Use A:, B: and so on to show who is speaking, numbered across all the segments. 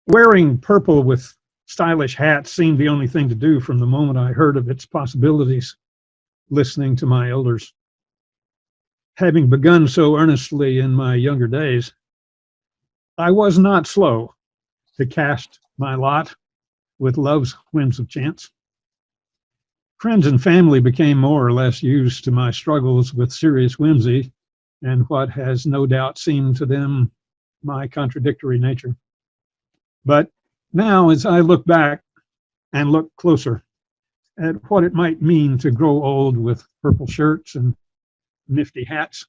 A: Wearing purple with stylish hats seemed the only thing to do from the moment I heard of its possibilities, listening to my elders. Having begun so earnestly in my younger days, I was not slow to cast my lot with love's whims of chance. Friends and family became more or less used to my struggles with serious whimsy and what has no doubt seemed to them my contradictory nature. But now, as I look back and look closer at what it might mean to grow old with purple shirts and nifty hats,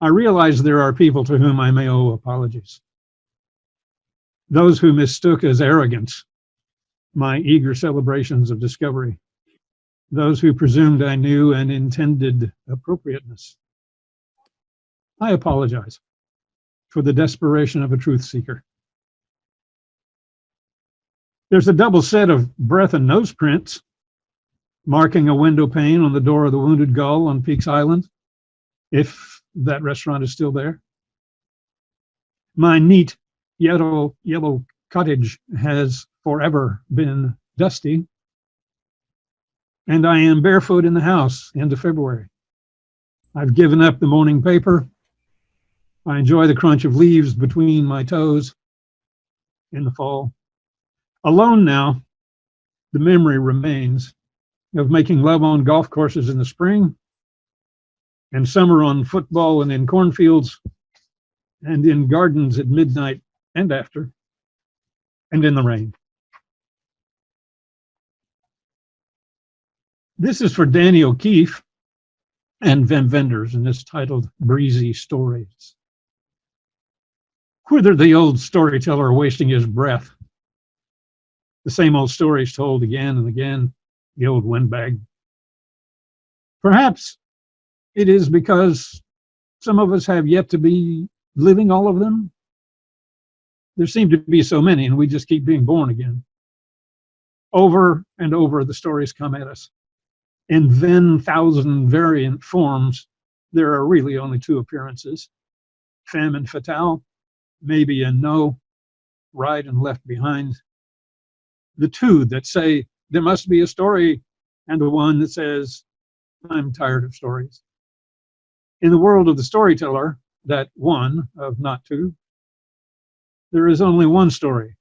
A: I realize there are people to whom I may owe apologies. Those who mistook as arrogance my eager celebrations of discovery. Those who presumed I knew and intended appropriateness. I apologize for the desperation of a truth seeker. There's a double set of breath and nose prints marking a window pane on the door of the Wounded Gull on Peaks Island, if that restaurant is still there. My neat yellow cottage has forever been dusty, and I am barefoot in the house end of February. I've given up the morning paper. I enjoy the crunch of leaves between my toes in the fall. Alone now, the memory remains of making love on golf courses in the spring, and summer on football and in cornfields, and in gardens at midnight and after, and in the rain. This is for Danny O'Keefe and Vem Vendors, and it's titled Breezy Stories. Whither the old storyteller wasting his breath? The same old stories told again and again, the old windbag. Perhaps it is because some of us have yet to be living all of them. There seem to be so many, and we just keep being born again. Over and over, the stories come at us. In then thousand variant forms, there are really only two appearances: femme and fatale, maybe and no, right and left behind. The two that say there must be a story, and the one that says, I'm tired of stories. In the world of the storyteller, that one of not two, there is only one story,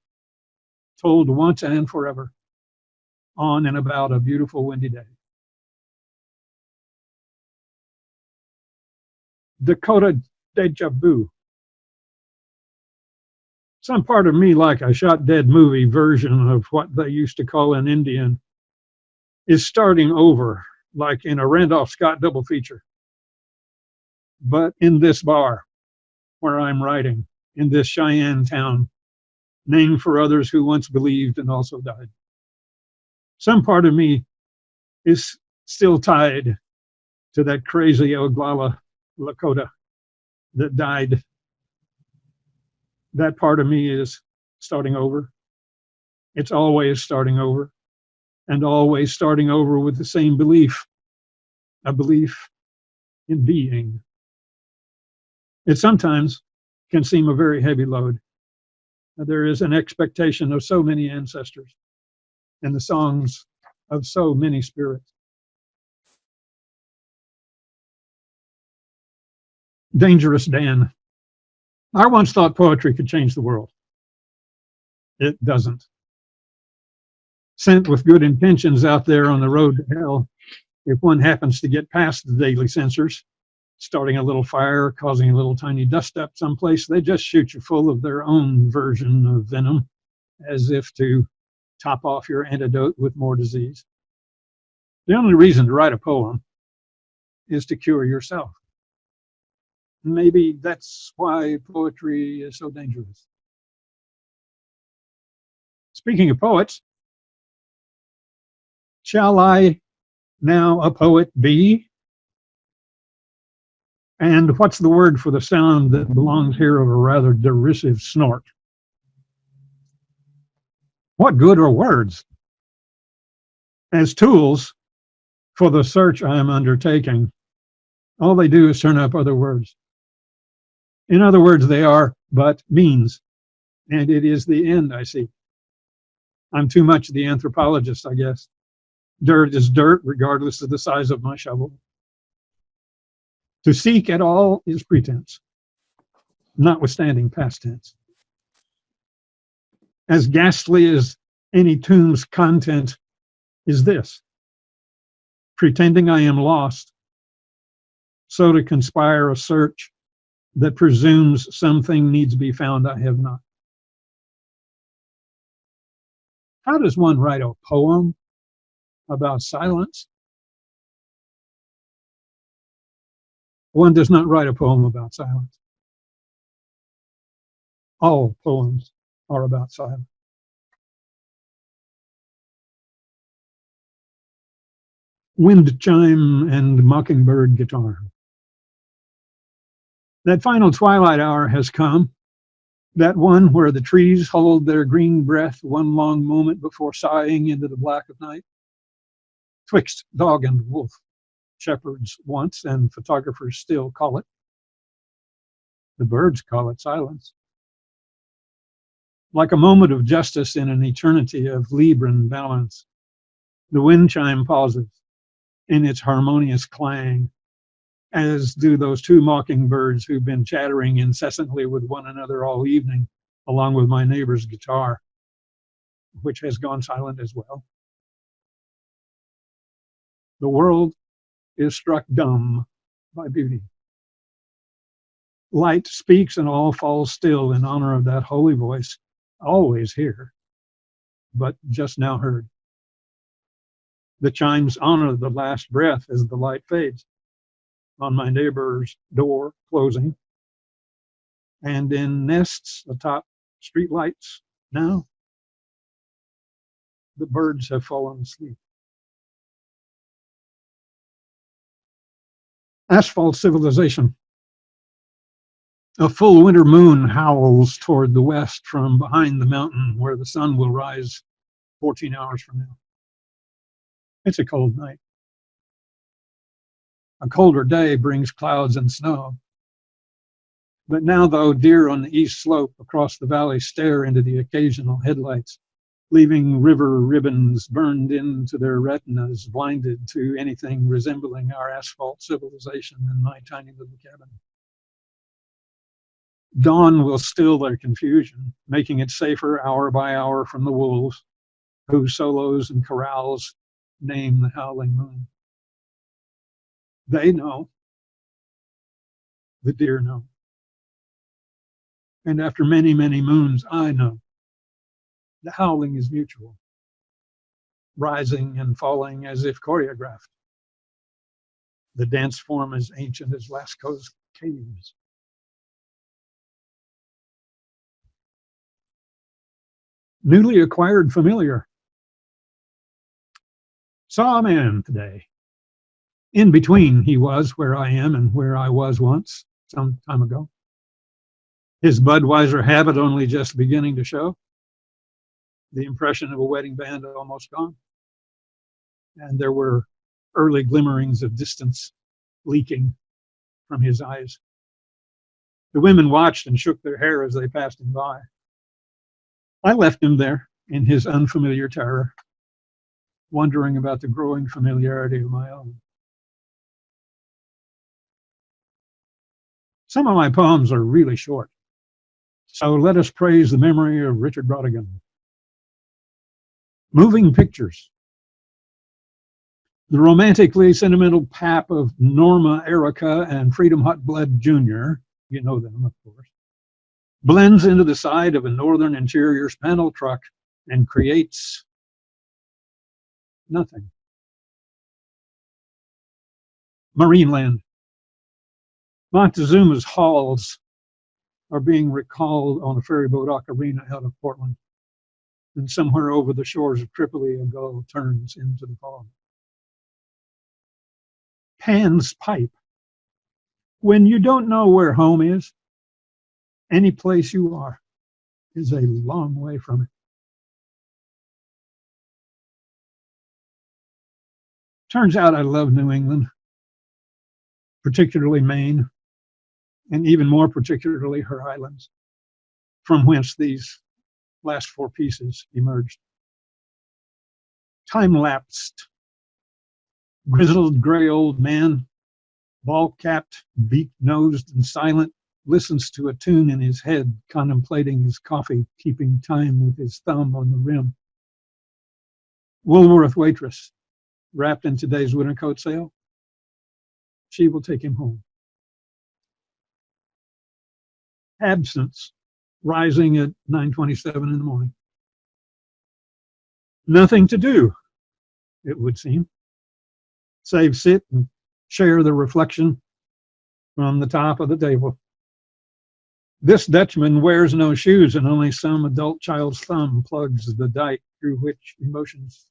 A: told once and forever, on and about a beautiful windy day. Dakota Deja Vu. Some part of me, like a shot dead movie version of what they used to call an Indian, is starting over, like in a Randolph Scott double feature. But in this bar, where I'm writing, in this Cheyenne town, named for others who once believed and also died. Some part of me is still tied to that crazy Oglala Lakota that died. That part of me is starting over. It's always starting over, and always starting over with the same belief, a belief in being. It sometimes can seem a very heavy load. There is an expectation of so many ancestors and the songs of so many spirits. Dangerous Dan. I once thought poetry could change the world. It doesn't. Sent with good intentions out there on the road to hell, if one happens to get past the daily censors, starting a little fire, causing a little tiny dust up someplace, they just shoot you full of their own version of venom, as if to top off your antidote with more disease. The only reason to write a poem is to cure yourself. Maybe that's why poetry is so dangerous. Speaking of poets, shall I now a poet be? And what's the word for the sound that belongs here of a rather derisive snort? What good are words? As tools for the search I am undertaking, all they do is turn up other words. In other words, they are but means and it is the end I seek. I'm too much the anthropologist, I guess. Dirt is dirt, regardless of the size of my shovel. To seek at all is pretense, notwithstanding past tense. As ghastly as any tomb's content is this: pretending I am lost, so to conspire a search that presumes something needs to be found I have not. How does one write a poem about silence? One does not write a poem about silence. All poems are about silence. Wind chime and mockingbird guitar. That final twilight hour has come, that one where the trees hold their green breath one long moment before sighing into the black of night. Twixt dog and wolf, shepherds once and photographers still call it. The birds call it silence. Like a moment of justice in an eternity of Libran balance, the wind chime pauses in its harmonious clang, as do those two mockingbirds who've been chattering incessantly with one another all evening, along with my neighbor's guitar, which has gone silent as well. The world is struck dumb by beauty. Light speaks and all falls still in honor of that holy voice, always here, but just now heard. The chimes honor the last breath as the light fades on my neighbor's door closing, and in nests atop street lights now, the birds have fallen asleep. Asphalt Civilization. A full winter moon howls toward the west from behind the mountain where the sun will rise 14 hours from now. It's a cold night. A colder day brings clouds and snow. But now, though, deer on the east slope across the valley stare into the occasional headlights, leaving river ribbons burned into their retinas, blinded to anything resembling our asphalt civilization in my tiny little cabin. Dawn will still their confusion, making it safer hour by hour from the wolves, whose solos and corrals name the howling moon. They know. The deer know. And after many, many moons, I know. The howling is mutual, rising and falling as if choreographed. The dance form as ancient as Lascaux's caves. Newly acquired familiar. Saw a man today. In between he was where I am and where I was once, some time ago. His Budweiser habit only just beginning to show. The impression of a wedding band almost gone. And there were early glimmerings of distance leaking from his eyes. The women watched and shook their hair as they passed him by. I left him there in his unfamiliar terror, wondering about the growing familiarity of my own. Some of my poems are really short, so let us praise the memory of Richard Brodigan. Moving pictures. The romantically sentimental pap of Norma Erica and Freedom Hot Blood Jr., you know them, of course, blends into the side of a Northern Interiors panel truck and creates nothing. Marineland. Montezuma's halls are being recalled on a ferry boat ocarina out of Portland. And somewhere over the shores of Tripoli, a gull turns into the fog. Pan's pipe. When you don't know where home is, any place you are is a long way from it. Turns out I love New England, particularly Maine, and even more particularly her islands. from whence these last four pieces emerged. Time-lapsed, grizzled gray old man, ball-capped, beak-nosed and silent, listens to a tune in his head, contemplating his coffee, keeping time with his thumb on the rim. Woolworth waitress, wrapped in today's winter coat sale. She will take him home. Absence, rising at 9:27 in the morning. Nothing to do, it would seem, save sit and share the reflection from the top of the table. This Dutchman wears no shoes, and only some adult child's thumb plugs the dike through which emotions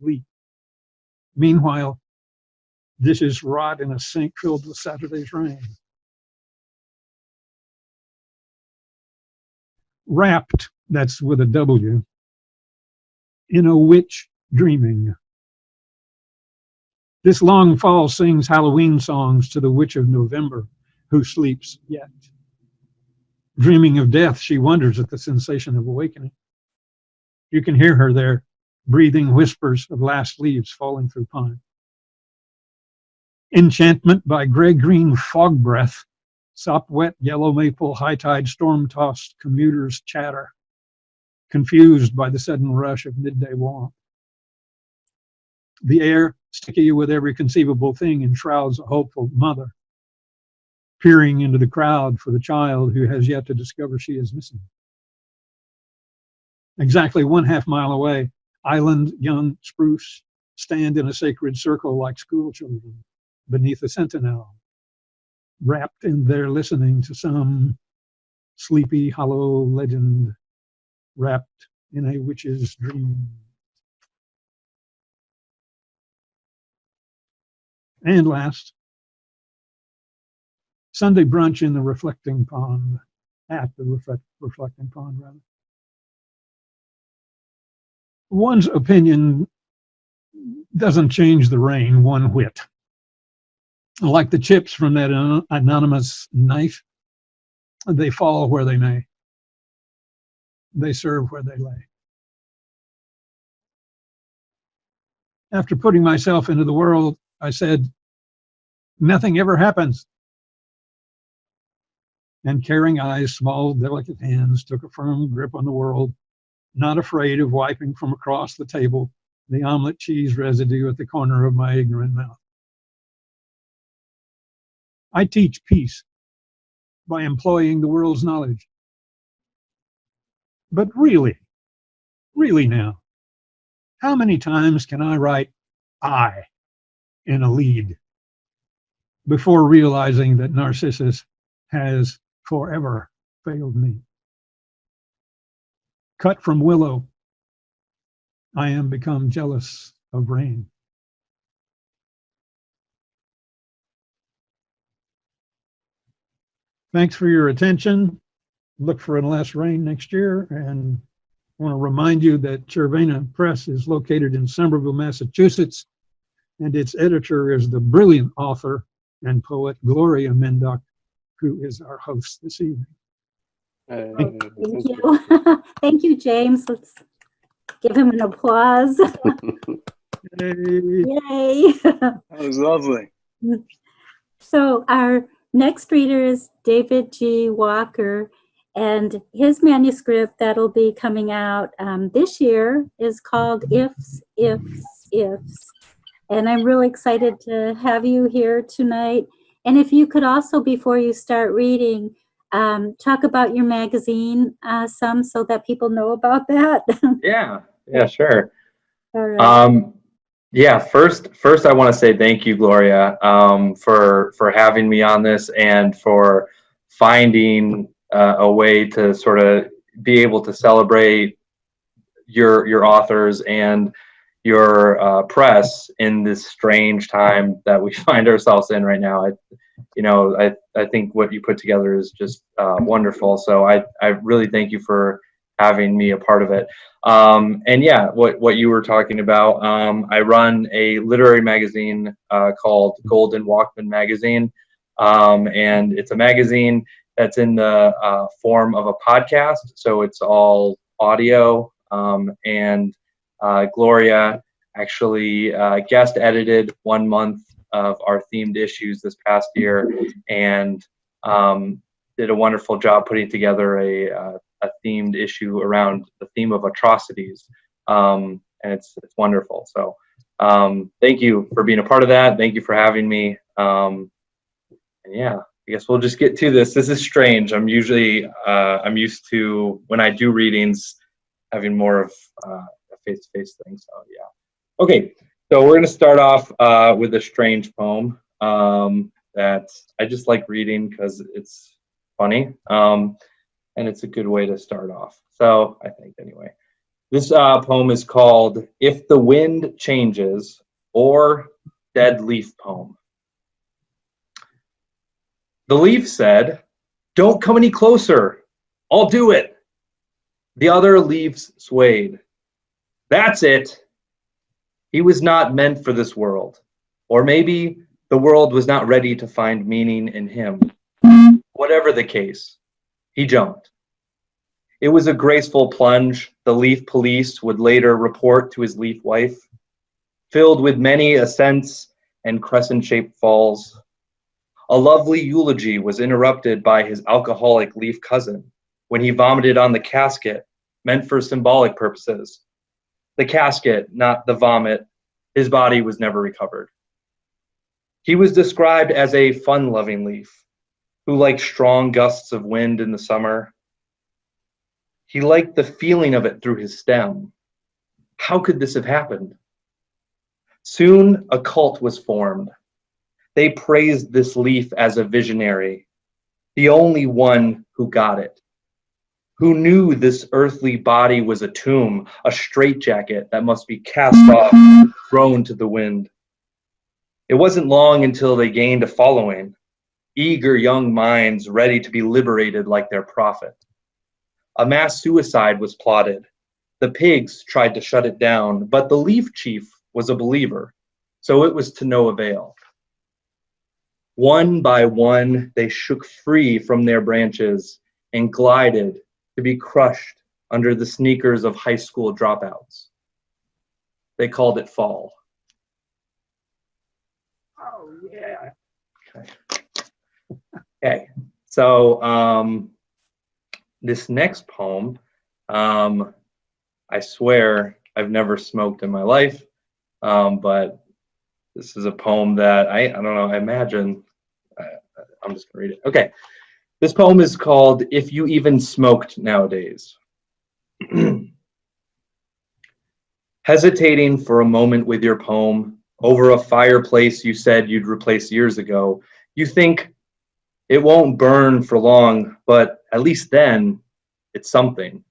A: leak. Meanwhile, dishes rot in a sink filled with Saturday's rain. Wrapped, that's with a W, in a witch dreaming. This long fall sings Halloween songs to the witch of November, who sleeps yet. Dreaming of death, she wonders at the sensation of awakening. You can hear her there, breathing whispers of last leaves falling through pine. Enchantment by gray green fog breath, sop wet yellow maple, high tide storm tossed commuters chatter, confused by the sudden rush of midday warmth. The air, sticky with every conceivable thing, enshrouds a hopeful mother, peering into the crowd for the child who has yet to discover she is missing. Exactly 1/2 mile away, island young spruce stand in a sacred circle like school children beneath a sentinel, wrapped in their listening to some sleepy, hollow legend, wrapped in a witch's dream. And last, Sunday brunch in the reflecting pond, at the reflecting pond, rather. One's opinion doesn't change the rain one whit. Like the chips from that anonymous knife, they fall where they may. They serve where they lay. After putting myself into the world, I said, nothing ever happens. And caring eyes, small, delicate hands took a firm grip on the world, not afraid of wiping from across the table the omelet cheese residue at the corner of my ignorant mouth. I teach peace by employing the world's knowledge. But really now, how many times can I write I in a lead before realizing that Narcissus has forever failed me? Cut from willow, I am become jealous of rain. Thanks for your attention. Look for less rain next year, and I want to remind you that Cervena Press is located in Somerville, Massachusetts, and its editor is the brilliant author and poet Gloria Mendock, who is our host this evening.
B: Thank you. Thank you, James. Let's give him an applause.
A: Yay.
B: Yay.
C: That was lovely.
B: So our next reader is David G. Walker, and his manuscript that'll be coming out this year is called Ifs, Ifs, Ifs. And I'm really excited to have you here tonight. And if you could also, before you start reading, talk about your magazine some so that people know about that.
D: Yeah, sure.
B: All right.
D: Yeah, first I want to say thank you, Gloria, for having me on this and for finding a way to sort of be able to celebrate your authors and your press in this strange time that we find ourselves in right now. I think what you put together is just wonderful. So I really thank you for having me a part of it. And yeah, what you were talking about, I run a literary magazine called Golden Walkman Magazine. And it's a magazine that's in the form of a podcast. So it's all audio. And Gloria actually guest edited 1 month of our themed issues this past year, and did a wonderful job putting together a themed issue around the theme of atrocities. And it's wonderful. So thank you for being a part of that. Thank you for having me. And yeah, I guess we'll just get to this. This is strange. I'm used to, when I do readings, having more of a face-to-face thing. So yeah. Okay, so we're going to start off with a strange poem that I just like reading because it's funny, and it's a good way to start off. So I think anyway. This poem is called If the Wind Changes, or Dead Leaf Poem. The leaf said, "Don't come any closer. I'll do it." The other leaves swayed. That's it. He was not meant for this world. Or maybe the world was not ready to find meaning in him. Whatever the case, he jumped. It was a graceful plunge, the leaf police would later report to his leaf wife, filled with many ascents and crescent-shaped falls. A lovely eulogy was interrupted by his alcoholic leaf cousin when he vomited on the casket, meant for symbolic purposes. The casket, not the vomit. His body was never recovered. He was described as a fun-loving leaf who liked strong gusts of wind in the summer. He liked the feeling of it through his stem. How could this have happened? Soon a cult was formed. They praised this leaf as a visionary, the only one who got it, who knew this earthly body was a tomb, a straitjacket that must be cast off, thrown to the wind. It wasn't long until they gained a following, eager young minds ready to be liberated like their prophet. A mass suicide was plotted. The pigs tried to shut it down, but the leaf chief was a believer, so it was to no avail. One by one, they shook free from their branches and glided to be crushed under the sneakers of high school dropouts. They called it fall.
A: Oh, yeah.
D: Okay, so this next poem, I swear I've never smoked in my life, but this is a poem that I don't know, I imagine, I'm just gonna read it. Okay, this poem is called If You Even Smoked Nowadays. Hesitating for a moment with your poem over a fireplace you said you'd replace years ago, you think it won't burn for long, but at least then it's something.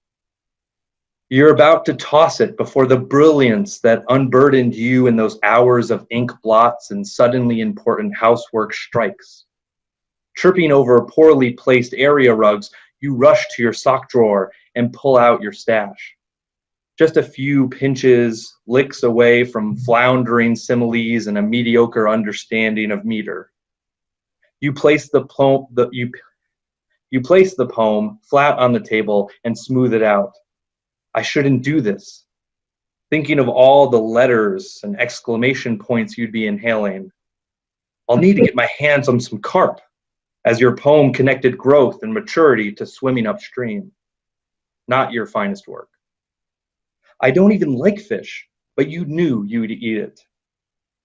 D: You're about to toss it before the brilliance that unburdened you in those hours of ink blots and suddenly important housework strikes. Tripping over poorly placed area rugs, you rush to your sock drawer and pull out your stash. Just a few pinches, licks away from floundering similes and a mediocre understanding of meter. You place the poem flat on the table and smooth it out. I shouldn't do this. Thinking of all the letters and exclamation points you'd be inhaling. I'll need to get my hands on some carp, as your poem connected growth and maturity to swimming upstream. Not your finest work. I don't even like fish, but you knew you'd eat it.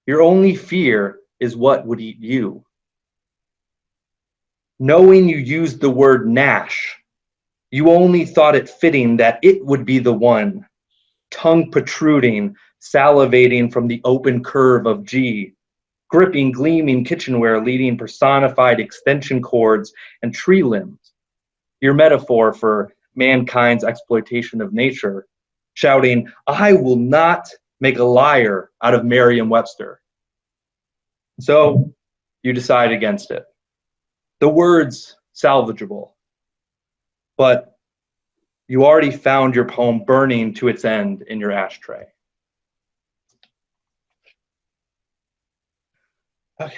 D: Your only fear is what would eat you. Knowing you used the word Nash, you only thought it fitting that it would be the one, tongue protruding, salivating from the open curve of G, gripping gleaming kitchenware leading personified extension cords and tree limbs. Your metaphor for mankind's exploitation of nature, shouting, I will not make a liar out of Merriam-Webster. So you decide against it. The word's salvageable, but you already found your poem burning to its end in your ashtray. Okay.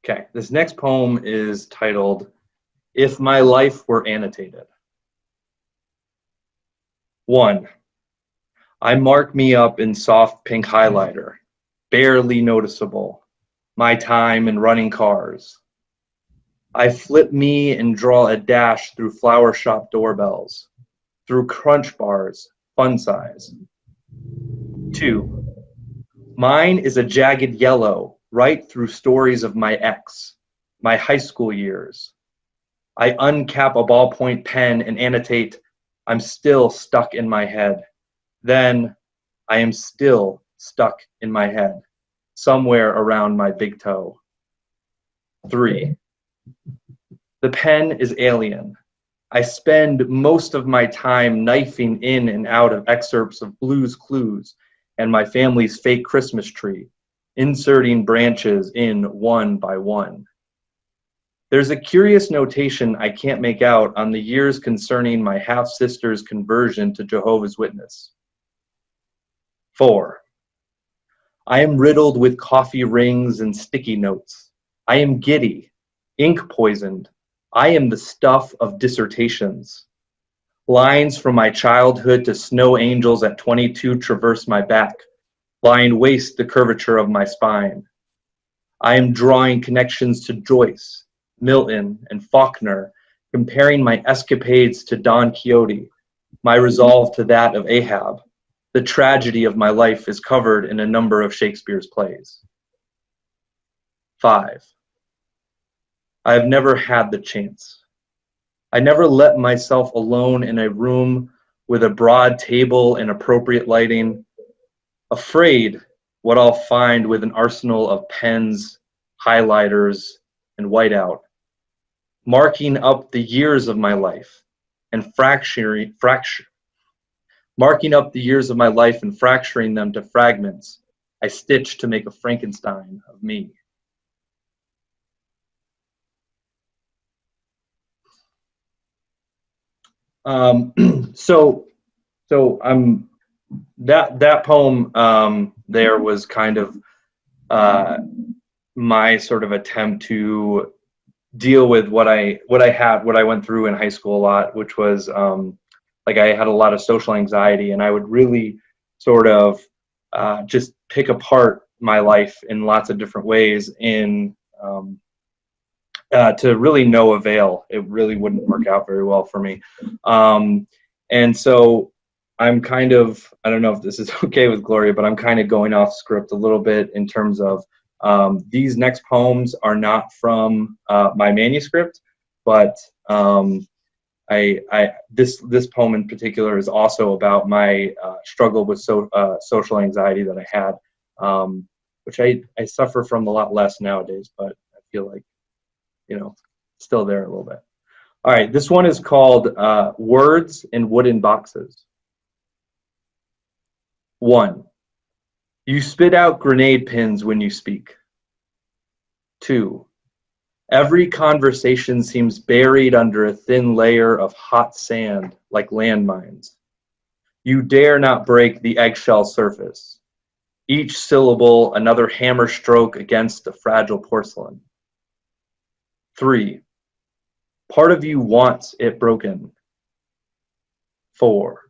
D: Okay, this next poem is titled, If My Life Were Annotated. 1. I mark me up in soft pink highlighter, barely noticeable, my time in running cars. I flip me and draw a dash through flower shop doorbells, through crunch bars, fun size. 2. Mine is a jagged yellow, right through stories of my ex, my high school years. I uncap a ballpoint pen and annotate, I'm still stuck in my head. Then, I am still stuck in my head, somewhere around my big toe. 3. The pen is alien. I spend most of my time knifing in and out of excerpts of Blue's Clues and my family's fake Christmas tree, inserting branches in one by one. There's a curious notation I can't make out on the years concerning my half-sister's conversion to Jehovah's Witness. 4. I am riddled with coffee rings and sticky notes. I am giddy, ink poisoned. I am the stuff of dissertations. Lines from my childhood to snow angels at 22 traverse my back, lying waste the curvature of my spine. I am drawing connections to Joyce, Milton, and Faulkner, comparing my escapades to Don Quixote, my resolve to that of Ahab. The tragedy of my life is covered in a number of Shakespeare's plays. 5. I have never had the chance. I never let myself alone in a room with a broad table and appropriate lighting, afraid what I'll find with an arsenal of pens, highlighters, and whiteout, marking up the years of my life and marking up the years of my life and fracturing them to fragments I stitch to make a Frankenstein of me. So that poem there was kind of my sort of attempt to deal with what I went through in high school a lot, which was like I had a lot of social anxiety, and I would really sort of just pick apart my life in lots of different ways to really no avail. It really wouldn't work out very well for me. And so I'm kind of, I don't know if this is okay with Gloria, but I'm kind of going off script a little bit in terms of these next poems are not from my manuscript, but this poem in particular is also about my struggle with social anxiety that I had, which I suffer from a lot less nowadays, but I feel like, still there a little bit. All right, this one is called Words in Wooden Boxes. 1. You spit out grenade pins when you speak. 2. Every conversation seems buried under a thin layer of hot sand like landmines. You dare not break the eggshell surface. Each syllable another hammer stroke against the fragile porcelain. 3. Part of you wants it broken. 4.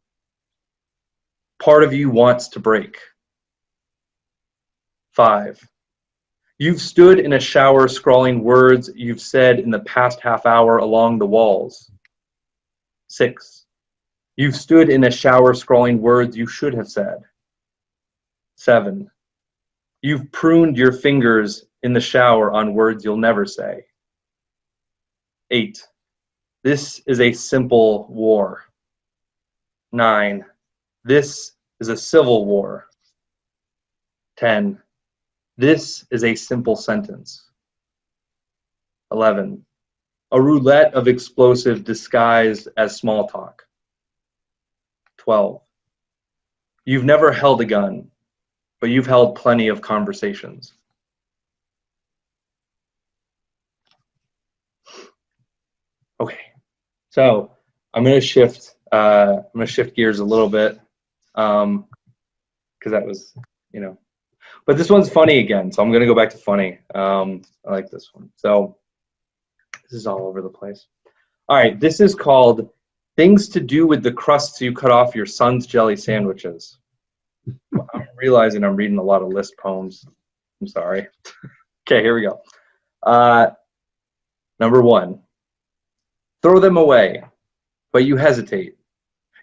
D: Part of you wants to break. 5. You've stood in a shower scrawling words you've said in the past half hour along the walls. 6. You've stood in a shower scrawling words you should have said. 7. You've pruned your fingers in the shower on words you'll never say. 8. This is a simple war. 9. This is a civil war. 10. This is a simple sentence. 11. A roulette of explosive disguised as small talk. 12. You've never held a gun, but you've held plenty of conversations. Okay, so I'm gonna shift gears a little bit, because that was, But this one's funny again, so I'm going to go back to funny. I like this one. So this is all over the place. All right, this is called Things to Do with the Crusts You Cut Off Your Son's Jelly Sandwiches. Well, I'm realizing I'm reading a lot of list poems. I'm sorry. Okay, here we go. Number 1. Throw them away, but you hesitate.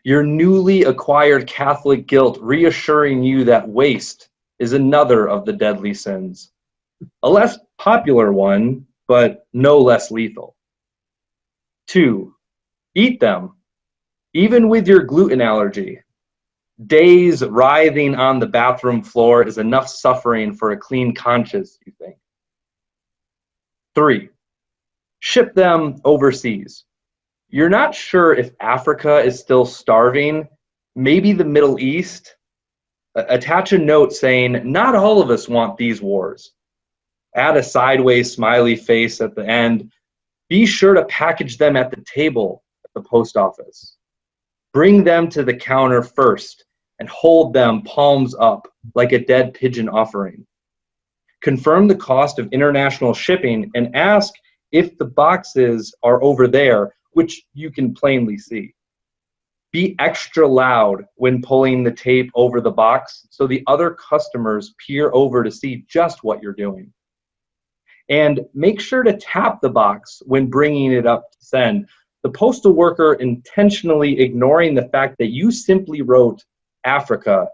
D: Your newly acquired Catholic guilt reassuring you that waste is another of the deadly sins. A less popular one, but no less lethal. 2. Eat them, even with your gluten allergy. Days writhing on the bathroom floor is enough suffering for a clean conscience, you think. 3. Ship them overseas. You're not sure if Africa is still starving, maybe the Middle East. Attach a note saying, not all of us want these wars. Add a sideways smiley face at the end. Be sure to package them at the table at the post office. Bring them to the counter first and hold them palms up like a dead pigeon offering. Confirm the cost of international shipping and ask if the boxes are over there, which you can plainly see. Be extra loud when pulling the tape over the box so the other customers peer over to see just what you're doing. And make sure to tap the box when bringing it up to send. The postal worker intentionally ignoring the fact that you simply wrote Africa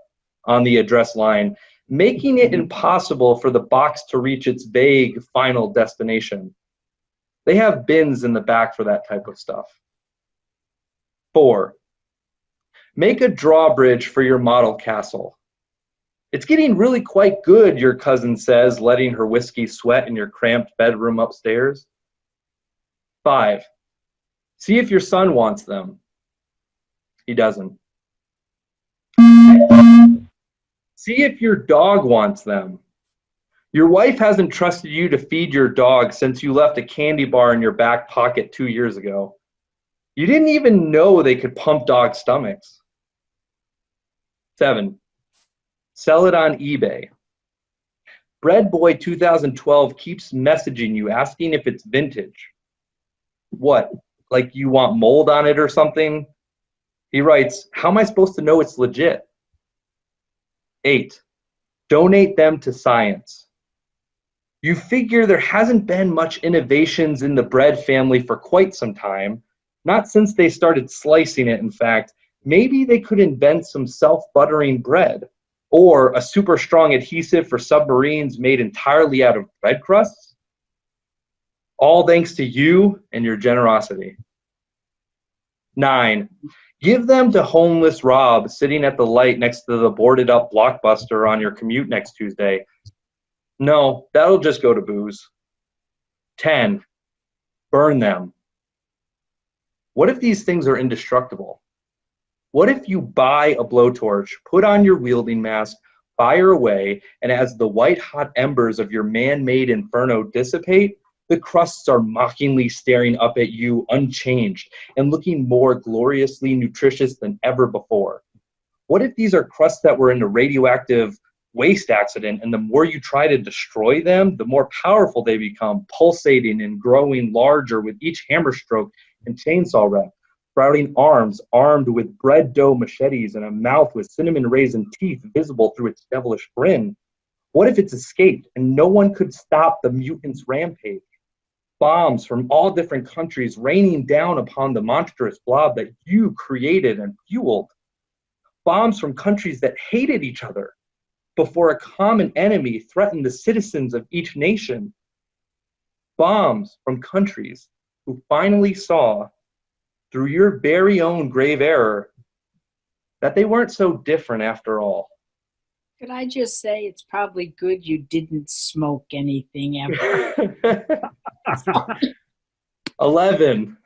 D: on the address line, making it impossible for the box to reach its vague final destination. They have bins in the back for that type of stuff. 4. Make a drawbridge for your model castle. It's getting really quite good, your cousin says, letting her whiskey sweat in your cramped bedroom upstairs. 5. See if your son wants them. He doesn't. See if your dog wants them. Your wife hasn't trusted you to feed your dog since you left a candy bar in your back pocket 2 years ago. You didn't even know they could pump dog stomachs. 7. Sell it on eBay. Bread Boy 2012 keeps messaging you asking if it's vintage. What, like you want mold on it or something? He writes, how am I supposed to know it's legit? 8. Donate them to science. You figure there hasn't been much innovations in the bread family for quite some time, not since they started slicing it, in fact. Maybe they could invent some self-buttering bread or a super strong adhesive for submarines made entirely out of bread crusts. All thanks to you and your generosity. 9. Give them to homeless Rob sitting at the light next to the boarded up Blockbuster on your commute next Tuesday. No, that'll just go to booze. 10. Burn them. What if these things are indestructible? What if you buy a blowtorch, put on your wielding mask, fire away, and as the white-hot embers of your man-made inferno dissipate, the crusts are mockingly staring up at you unchanged and looking more gloriously nutritious than ever before? What if these are crusts that were in a radioactive waste accident, and the more you try to destroy them, the more powerful they become, pulsating and growing larger with each hammer stroke and chainsaw rep, sprouting arms armed with bread dough machetes and a mouth with cinnamon raisin teeth visible through its devilish grin? What if it's escaped and no one could stop the mutant's rampage? Bombs from all different countries raining down upon the monstrous blob that you created and fueled. Bombs from countries that hated each other before a common enemy threatened the citizens of each nation. Bombs from countries who finally saw, through your very own grave error, that they weren't so different after all.
C: Could I just say it's probably good you didn't smoke anything ever?
D: 11.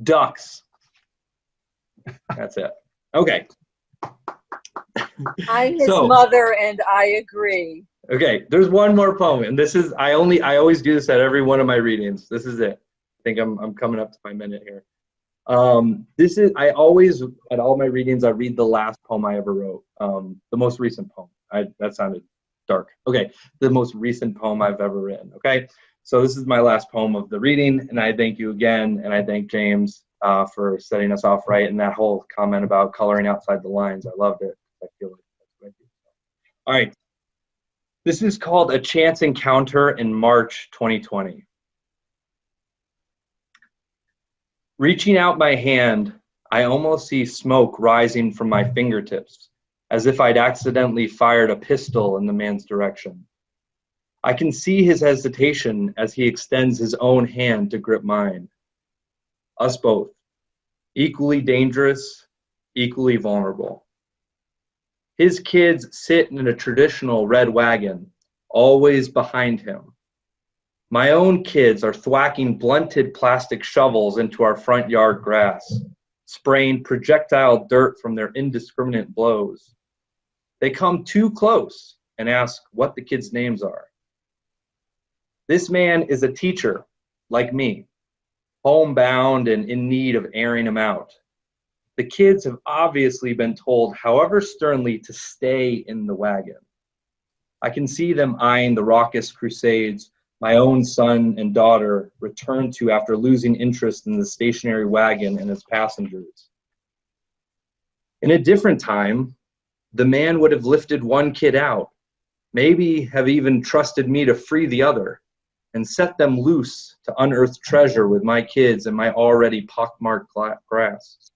D: Ducks. That's it. Okay.
E: I'm his
D: So-
E: mother, and I agree.
D: Okay, there's one more poem, and this is I always do this at every one of my readings. This is it. I think I'm coming up to my minute here. This is I always at all my readings I read the last poem I ever wrote, the most recent poem. That sounded dark. Okay, the most recent poem I've ever written. Okay, so this is my last poem of the reading, and I thank you again, and I thank James for setting us off right, and that whole comment about coloring outside the lines. I loved it. I feel like that's what I do. All right, this is called A Chance Encounter in March 2020. Reaching out my hand, I almost see smoke rising from my fingertips, as if I'd accidentally fired a pistol in the man's direction. I can see his hesitation as he extends his own hand to grip mine. Us both, equally dangerous, equally vulnerable. His kids sit in a traditional red wagon, always behind him. My own kids are thwacking blunted plastic shovels into our front yard grass, spraying projectile dirt from their indiscriminate blows. They come too close and ask what the kids' names are. This man is a teacher, like me, homebound and in need of airing him out. The kids have obviously been told, however sternly, to stay in the wagon. I can see them eyeing the raucous crusades my own son and daughter returned to after losing interest in the stationary wagon and its passengers. In a different time, the man would have lifted one kid out, maybe have even trusted me to free the other, and set them loose to unearth treasure with my kids and my already pockmarked grass.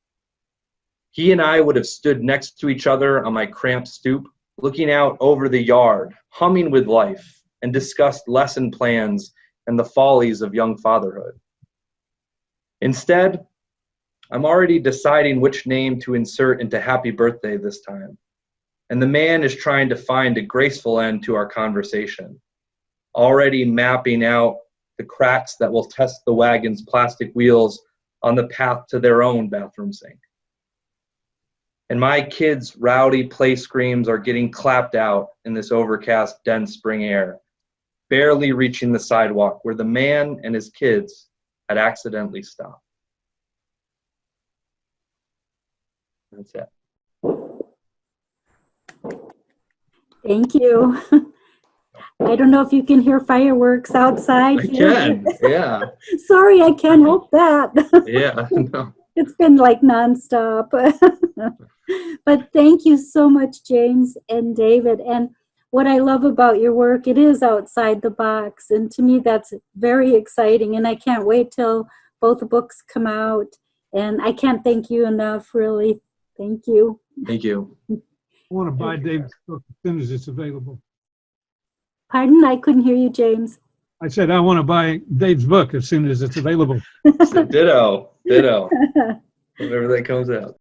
D: He and I would have stood next to each other on my cramped stoop, looking out over the yard, humming with life, and discussed lesson plans and the follies of young fatherhood. Instead, I'm already deciding which name to insert into happy birthday this time, and the man is trying to find a graceful end to our conversation, already mapping out the cracks that will test the wagon's plastic wheels on the path to their own bathroom sink. And my kids' rowdy play screams are getting clapped out in this overcast, dense spring air, barely reaching the sidewalk where the man and his kids had accidentally stopped. That's it.
B: Thank you. I don't know if you can hear fireworks outside
D: I
B: here.
D: can, yeah.
B: Sorry, I can't help that.
D: Yeah, no.
B: It's been like nonstop. But thank you so much, James and David. And what I love about your work, it is outside the box. And to me, that's very exciting. And I can't wait till both the books come out. And I can't thank you enough, really. Thank you.
D: Thank you.
A: I want to buy Dave's book as soon as it's available.
B: Pardon? I couldn't hear you, James.
A: I said I want to buy Dave's book as soon as it's available.
D: So ditto, whenever that comes out.